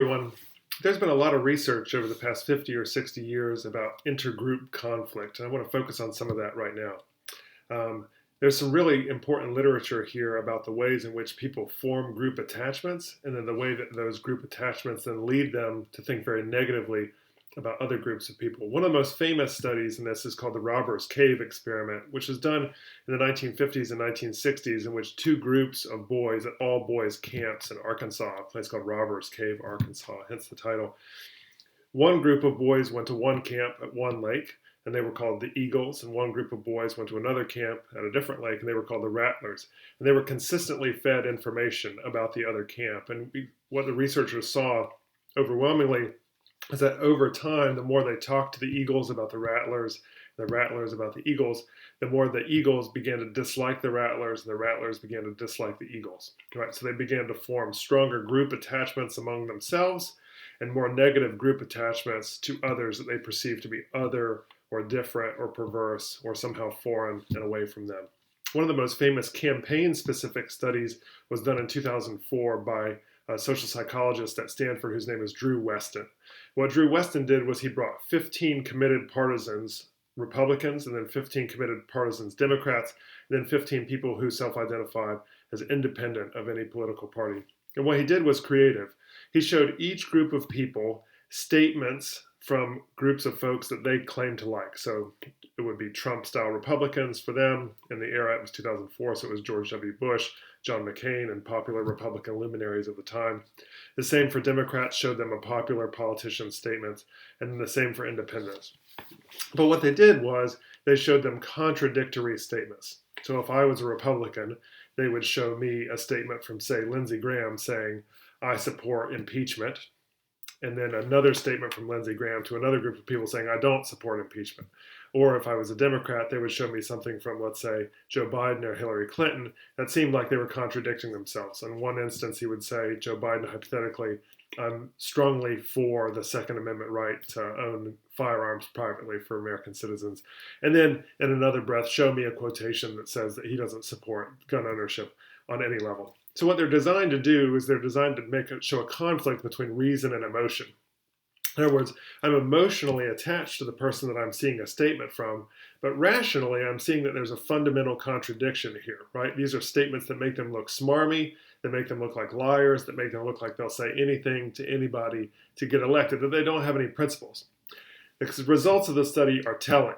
Everyone, there's been a lot of research over the past 50 or 60 years about intergroup conflict, and I want to focus on some of that right now. There's some really important literature here about the ways in which people form group attachments, and then the way that those group attachments then lead them to think very negatively about other groups of people. One of the most famous studies in this is called the Robbers Cave experiment, which was done in the 1950s and 1960s, in which two groups of boys at all boys camps in Arkansas, a place called Robbers Cave, Arkansas, hence the title. One group of boys went to one camp at one lake, and they were called the Eagles, and one group of boys went to another camp at a different lake, and they were called the Rattlers. And they were consistently fed information about the other camp. And what the researchers saw overwhelmingly is that over time, the more they talked to the Eagles about the Rattlers about the Eagles, the more the Eagles began to dislike the Rattlers, and the Rattlers began to dislike the Eagles. Right? So they began to form stronger group attachments among themselves and more negative group attachments to others that they perceived to be other or different or perverse or somehow foreign and away from them. One of the most famous campaign-specific studies was done in 2004 by a social psychologist at Stanford whose name is Drew Westen. What Drew Westen did was he brought 15 committed partisans, Republicans, and then 15 committed partisans, Democrats, and then 15 people who self-identified as independent of any political party. And what he did was creative. He showed each group of people statements from groups of folks that they claimed to like. So it would be Trump-style Republicans for them. In the era, it was 2004, so it was George W. Bush, John McCain, and popular Republican luminaries of the time. The same for Democrats, showed them a popular politician's statements, and then the same for independents. But what they did was they showed them contradictory statements. So if I was a Republican, they would show me a statement from, say, Lindsey Graham saying, I support impeachment, and then another statement from Lindsey Graham to another group of people saying, I don't support impeachment. Or if I was a Democrat, they would show me something from, let's say, Joe Biden or Hillary Clinton that seemed like they were contradicting themselves. In one instance, he would say, Joe Biden, hypothetically, I'm strongly for the Second Amendment right to own firearms privately for American citizens. And then in another breath, show me a quotation that says that he doesn't support gun ownership on any level. So what they're designed to do is they're designed to show a conflict between reason and emotion. In other words, I'm emotionally attached to the person that I'm seeing a statement from, but rationally I'm seeing that there's a fundamental contradiction here, right? These are statements that make them look smarmy, that make them look like liars, that make them look like they'll say anything to anybody to get elected, that they don't have any principles. The results of the study are telling.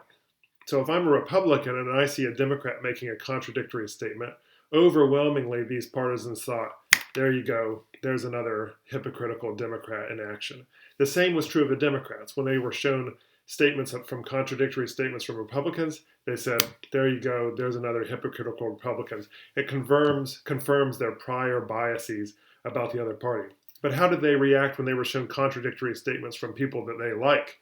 So if I'm a Republican and I see a Democrat making a contradictory statement, overwhelmingly these partisans thought, there you go, there's another hypocritical Democrat in action. The same was true of the Democrats. When they were shown statements from contradictory statements from Republicans, they said, there you go, there's another hypocritical Republican. It confirms their prior biases about the other party. But how did they react when they were shown contradictory statements from people that they like?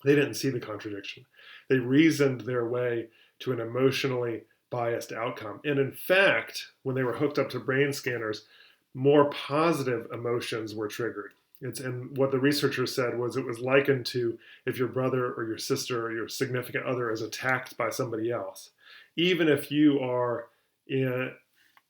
They didn't see the contradiction. They reasoned their way to an emotionally biased outcome. And in fact, when they were hooked up to brain scanners, more positive emotions were triggered. And what the researchers said was it was likened to if your brother or your sister or your significant other is attacked by somebody else. Even if you are in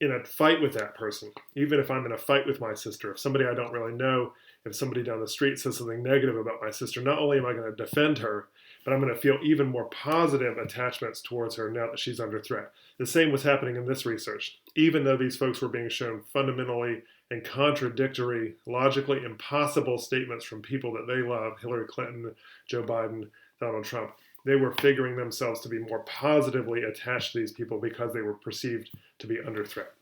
a fight with that person, even if I'm in a fight with my sister, if somebody I don't really know, if somebody down the street says something negative about my sister, not only am I going to defend her, but I'm going to feel even more positive attachments towards her now that she's under threat. The same was happening in this research. Even though these folks were being shown fundamentally and contradictory, logically impossible statements from people that they love, Hillary Clinton, Joe Biden, Donald Trump, they were figuring themselves to be more positively attached to these people because they were perceived to be under threat.